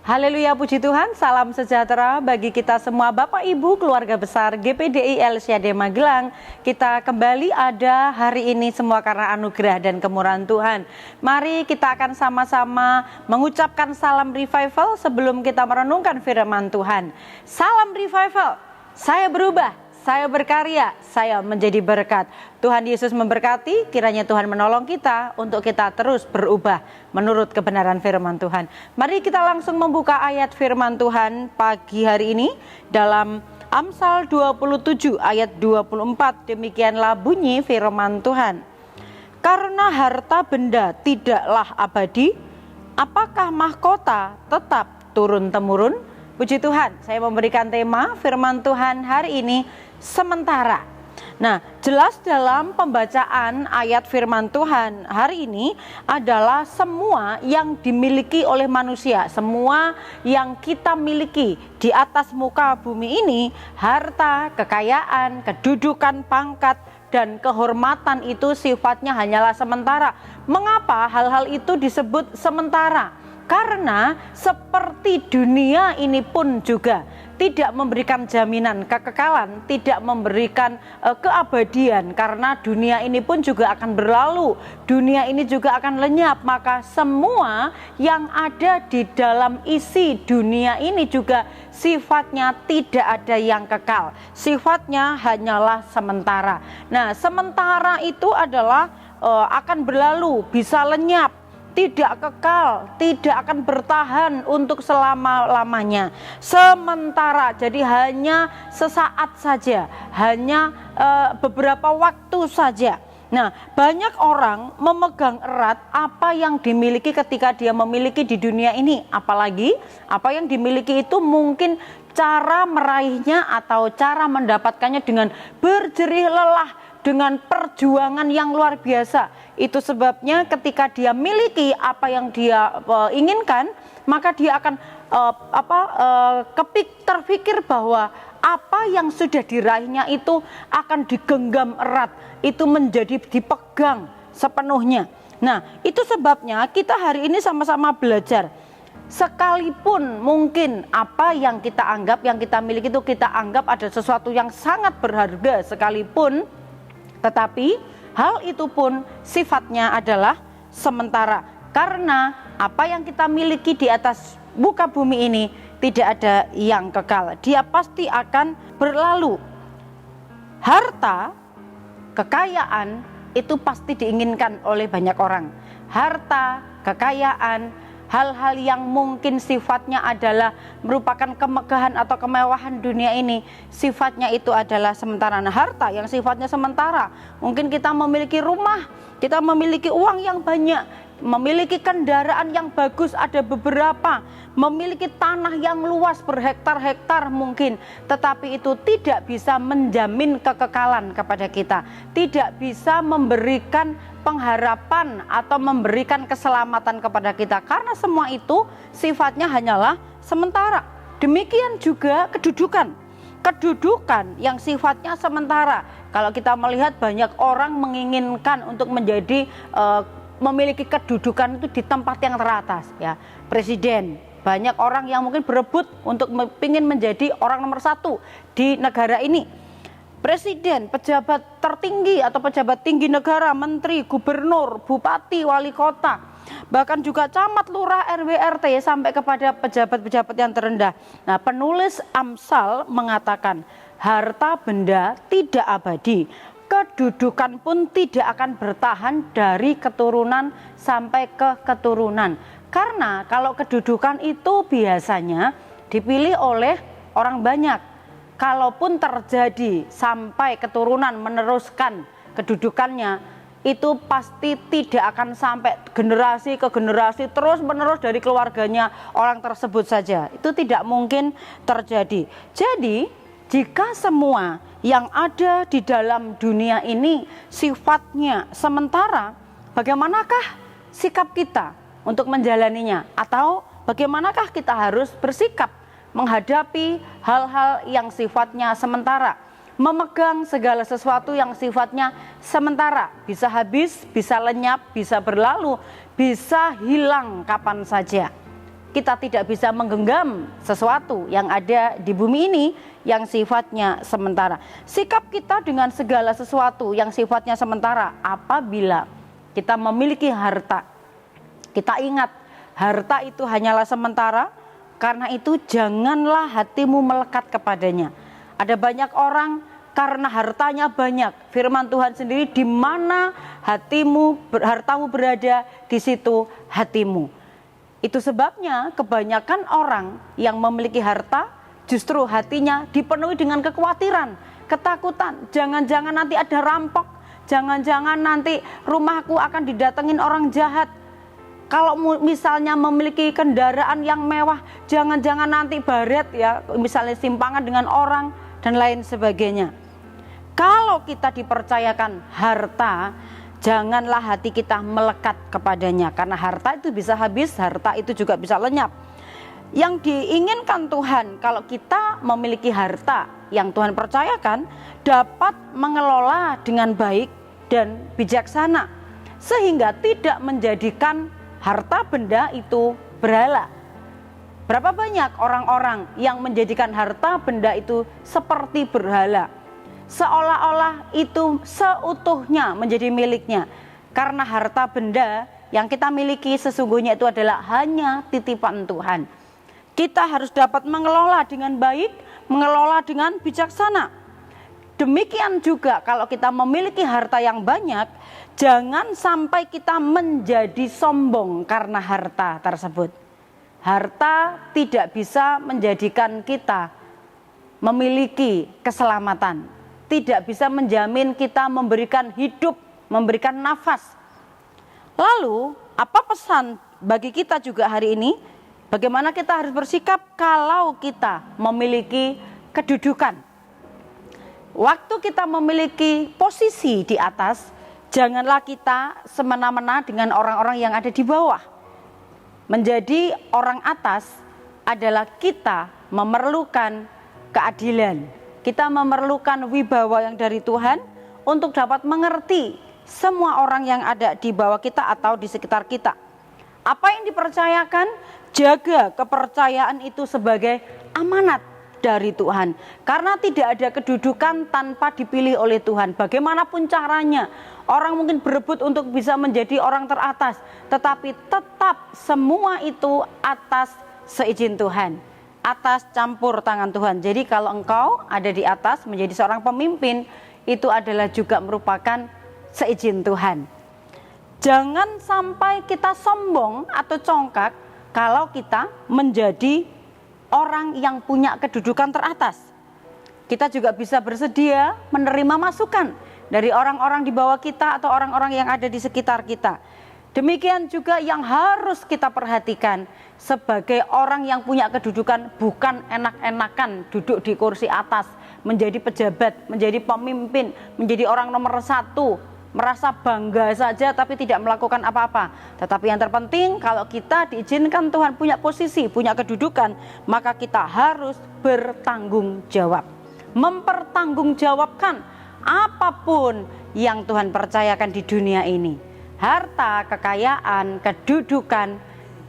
Haleluya, puji Tuhan, salam sejahtera bagi kita semua Bapak Ibu keluarga besar GPDI LCAD Magelang. Kita kembali ada hari ini semua karena anugerah dan kemurahan Tuhan. Mari kita akan sama-sama mengucapkan salam revival sebelum kita merenungkan firman Tuhan. Salam revival, saya berubah. Saya berkarya, saya menjadi berkat. Tuhan Yesus memberkati, kiranya Tuhan menolong kita untuk kita terus berubah menurut kebenaran firman Tuhan. Mari kita langsung membuka ayat firman Tuhan pagi hari ini dalam Amsal 27 ayat 24. Demikianlah bunyi firman Tuhan. Karena harta benda tidaklah abadi, apakah mahkota tetap turun-temurun? Puji Tuhan, saya memberikan tema firman Tuhan hari ini, sementara. Nah, jelas dalam pembacaan ayat firman Tuhan hari ini adalah semua yang dimiliki oleh manusia, semua yang kita miliki di atas muka bumi ini, harta, kekayaan, kedudukan, pangkat, dan kehormatan itu sifatnya hanyalah sementara. Mengapa hal-hal itu disebut sementara? Karena seperti dunia ini pun juga tidak memberikan jaminan kekekalan, tidak memberikan keabadian, karena dunia ini pun juga akan berlalu, dunia ini juga akan lenyap. Maka semua yang ada di dalam isi dunia ini juga sifatnya tidak ada yang kekal, sifatnya hanyalah sementara. Nah, sementara itu adalah akan berlalu, bisa lenyap, tidak kekal, tidak akan bertahan untuk selama-lamanya. Sementara, jadi hanya sesaat saja, hanya beberapa waktu saja. Nah, banyak orang memegang erat apa yang dimiliki ketika dia memiliki di dunia ini. Apalagi apa yang dimiliki itu mungkin cara meraihnya atau cara mendapatkannya dengan berjerih lelah, dengan perjuangan yang luar biasa. Itu sebabnya ketika dia miliki apa yang dia inginkan, maka dia akan terpikir bahwa apa yang sudah diraihnya itu akan digenggam erat, itu menjadi dipegang sepenuhnya. Nah, itu sebabnya kita hari ini sama-sama belajar. Sekalipun mungkin apa yang kita anggap, yang kita miliki itu kita anggap ada sesuatu yang sangat berharga sekalipun, tetapi hal itu pun sifatnya adalah sementara. Karena apa yang kita miliki di atas muka bumi ini tidak ada yang kekal. Dia pasti akan berlalu. Harta, kekayaan itu pasti diinginkan oleh banyak orang. Harta, kekayaan, hal-hal yang mungkin sifatnya adalah merupakan kemegahan atau kemewahan dunia ini, sifatnya itu adalah sementara. Nah, harta yang sifatnya sementara, mungkin kita memiliki rumah, kita memiliki uang yang banyak, memiliki kendaraan yang bagus, ada beberapa, memiliki tanah yang luas berhektar-hektar mungkin, tetapi itu tidak bisa menjamin kekekalan kepada kita, tidak bisa memberikan pengharapan atau memberikan keselamatan kepada kita, karena semua itu sifatnya hanyalah sementara. Demikian juga kedudukan yang sifatnya sementara. Kalau kita melihat banyak orang menginginkan untuk menjadi memiliki kedudukan itu di tempat yang teratas, ya, presiden. Banyak orang yang mungkin berebut untuk ingin menjadi orang nomor 1 di negara ini. Presiden, pejabat tertinggi atau pejabat tinggi negara, menteri, gubernur, bupati, wali kota, bahkan juga camat, lurah, RW, RT, sampai kepada pejabat-pejabat yang terendah. Nah, penulis Amsal mengatakan harta benda tidak abadi, kedudukan pun tidak akan bertahan dari keturunan sampai ke keturunan. Karena kalau kedudukan itu biasanya dipilih oleh orang banyak. Kalaupun terjadi sampai keturunan meneruskan kedudukannya, itu pasti tidak akan sampai generasi ke generasi terus menerus dari keluarganya orang tersebut saja. Itu tidak mungkin terjadi. Jadi jika semua yang ada di dalam dunia ini sifatnya sementara, bagaimanakah sikap kita untuk menjalaninya? Atau bagaimanakah kita harus bersikap menghadapi hal-hal yang sifatnya sementara, memegang segala sesuatu yang sifatnya sementara, bisa habis, bisa lenyap, bisa berlalu, bisa hilang kapan saja. kita tidak bisa menggenggam sesuatu yang ada di bumi ini yang sifatnya sementara. Sikap kita dengan segala sesuatu yang sifatnya sementara apabila kita memiliki harta. Kita ingat, harta itu hanyalah sementara, karena itu janganlah hatimu melekat kepadanya. Ada banyak orang karena hartanya banyak. Firman Tuhan sendiri, di mana hartamu berada, di situ hatimu. Itu sebabnya kebanyakan orang yang memiliki harta justru hatinya dipenuhi dengan kekhawatiran, ketakutan. Jangan-jangan nanti ada rampok, jangan-jangan nanti rumahku akan didatengin orang jahat. Kalau misalnya memiliki kendaraan yang mewah, jangan-jangan nanti baret ya, misalnya simpangan dengan orang dan lain sebagainya. Kalau kita dipercayakan harta, janganlah hati kita melekat kepadanya, karena harta itu bisa habis, harta itu juga bisa lenyap. Yang diinginkan Tuhan kalau kita memiliki harta yang Tuhan percayakan, dapat mengelola dengan baik dan bijaksana, sehingga tidak menjadikan harta benda itu berhala. Berapa banyak orang-orang yang menjadikan harta benda itu seperti berhala, seolah-olah itu seutuhnya menjadi miliknya. Karena harta benda yang kita miliki sesungguhnya itu adalah hanya titipan Tuhan. Kita harus dapat mengelola dengan baik, mengelola dengan bijaksana. Demikian juga kalau kita memiliki harta yang banyak, jangan sampai kita menjadi sombong karena harta tersebut. Harta tidak bisa menjadikan kita memiliki keselamatan, tidak bisa menjamin kita memberikan hidup, memberikan nafas. Lalu, apa pesan bagi kita juga hari ini? Bagaimana kita harus bersikap kalau kita memiliki kedudukan? Waktu kita memiliki posisi di atas, janganlah kita semena-mena dengan orang-orang yang ada di bawah. Menjadi orang atas adalah kita memerlukan keadilan. Kita memerlukan wibawa yang dari Tuhan untuk dapat mengerti semua orang yang ada di bawah kita atau di sekitar kita. Apa yang dipercayakan, jaga kepercayaan itu sebagai amanat dari Tuhan. Karena tidak ada kedudukan tanpa dipilih oleh Tuhan. Bagaimanapun caranya, orang mungkin berebut untuk bisa menjadi orang teratas, tetapi tetap semua itu atas seizin Tuhan, atas campur tangan Tuhan. Jadi kalau engkau ada di atas menjadi seorang pemimpin, itu adalah juga merupakan seizin Tuhan. Jangan sampai kita sombong atau congkak kalau kita menjadi orang yang punya kedudukan teratas. Kita juga bisa bersedia menerima masukan dari orang-orang di bawah kita atau orang-orang yang ada di sekitar kita. Demikian juga yang harus kita perhatikan sebagai orang yang punya kedudukan, bukan enak-enakan duduk di kursi atas, menjadi pejabat, menjadi pemimpin, menjadi orang nomor satu, merasa bangga saja tapi tidak melakukan apa-apa. Tetapi yang terpenting, kalau kita diizinkan Tuhan punya posisi, punya kedudukan, maka kita harus bertanggung jawab, mempertanggungjawabkan apapun yang Tuhan percayakan di dunia ini. Harta, kekayaan, kedudukan,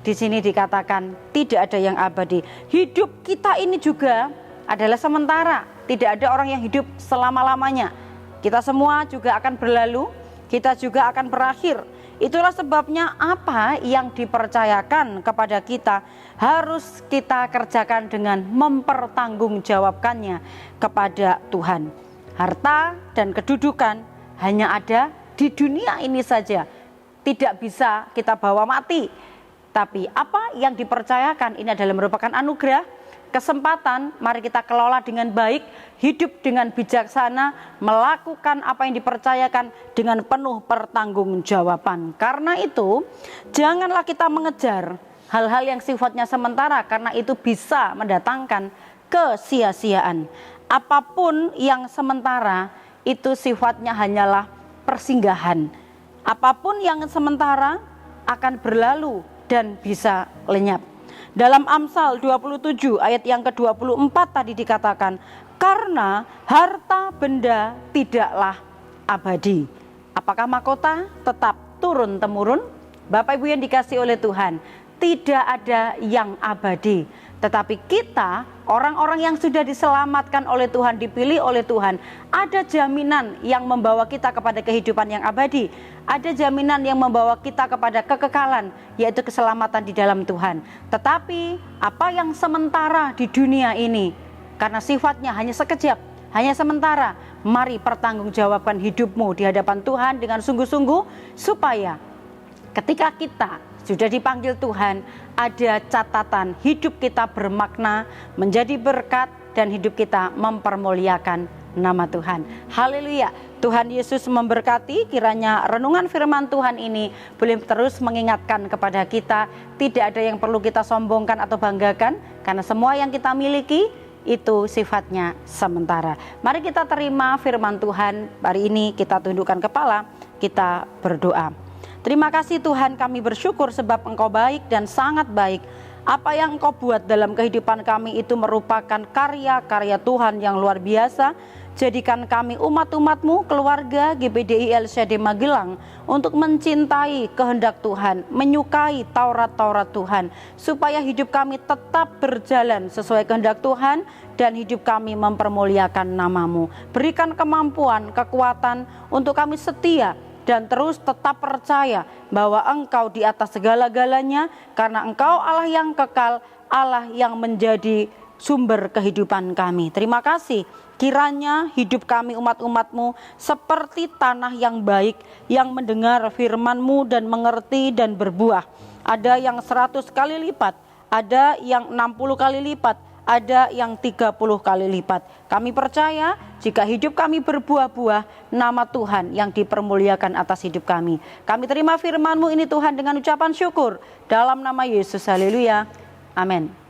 di sini dikatakan tidak ada yang abadi. Hidup kita ini juga adalah sementara, tidak ada orang yang hidup selama-lamanya. Kita semua juga akan berlalu, kita juga akan berakhir. Itulah sebabnya apa yang dipercayakan kepada kita harus kita kerjakan dengan mempertanggungjawabkannya kepada Tuhan. Harta dan kedudukan hanya ada di dunia ini saja, tidak bisa kita bawa mati. Tapi apa yang dipercayakan ini adalah merupakan anugerah, kesempatan. Mari kita kelola dengan baik, hidup dengan bijaksana, melakukan apa yang dipercayakan dengan penuh pertanggungjawaban. Karena itu, janganlah kita mengejar hal-hal yang sifatnya sementara, karena itu bisa mendatangkan kesia-siaan. Apapun yang sementara itu sifatnya hanyalah persinggahan. Apapun yang sementara akan berlalu dan bisa lenyap. Dalam Amsal 27 ayat yang ke-24 tadi dikatakan, karena harta benda tidaklah abadi. Apakah mahkota tetap turun-temurun? Bapak Ibu yang dikasihi oleh Tuhan, tidak ada yang abadi. Tetapi kita, orang-orang yang sudah diselamatkan oleh Tuhan, dipilih oleh Tuhan, ada jaminan yang membawa kita kepada kehidupan yang abadi. Ada jaminan yang membawa kita kepada kekekalan, yaitu keselamatan di dalam Tuhan. Tetapi apa yang sementara di dunia ini, karena sifatnya hanya sekejap, hanya sementara, mari pertanggungjawabkan hidupmu di hadapan Tuhan dengan sungguh-sungguh, supaya ketika kita sudah dipanggil Tuhan, ada catatan hidup kita bermakna, menjadi berkat, dan hidup kita mempermuliakan nama Tuhan. Haleluya. Tuhan Yesus memberkati. Kiranya renungan firman Tuhan ini boleh terus mengingatkan kepada kita, tidak ada yang perlu kita sombongkan atau banggakan, karena semua yang kita miliki itu sifatnya sementara. Mari kita terima firman Tuhan. Hari ini kita tundukkan kepala, kita berdoa. Terima kasih Tuhan, kami bersyukur sebab Engkau baik dan sangat baik. Apa yang Engkau buat dalam kehidupan kami itu merupakan karya-karya Tuhan yang luar biasa. Jadikan kami umat-umat-Mu, keluarga GPDI LCD Magelang, untuk mencintai kehendak Tuhan, menyukai Taurat-Taurat Tuhan, supaya hidup kami tetap berjalan sesuai kehendak Tuhan, dan hidup kami mempermuliakan nama-Mu. Berikan kemampuan, kekuatan untuk kami setia, dan terus tetap percaya bahwa Engkau di atas segala-galanya, karena Engkau Allah yang kekal, Allah yang menjadi sumber kehidupan kami. Terima kasih. Kiranya hidup kami umat-umat-Mu seperti tanah yang baik, yang mendengar firman-Mu dan mengerti dan berbuah. Ada yang 100 kali lipat, ada yang 60 kali lipat, ada yang 30 kali lipat. Kami percaya jika hidup kami berbuah-buah, nama Tuhan yang dipermuliakan atas hidup kami. Kami terima firman-Mu ini Tuhan dengan ucapan syukur. Dalam nama Yesus, haleluya. Amin.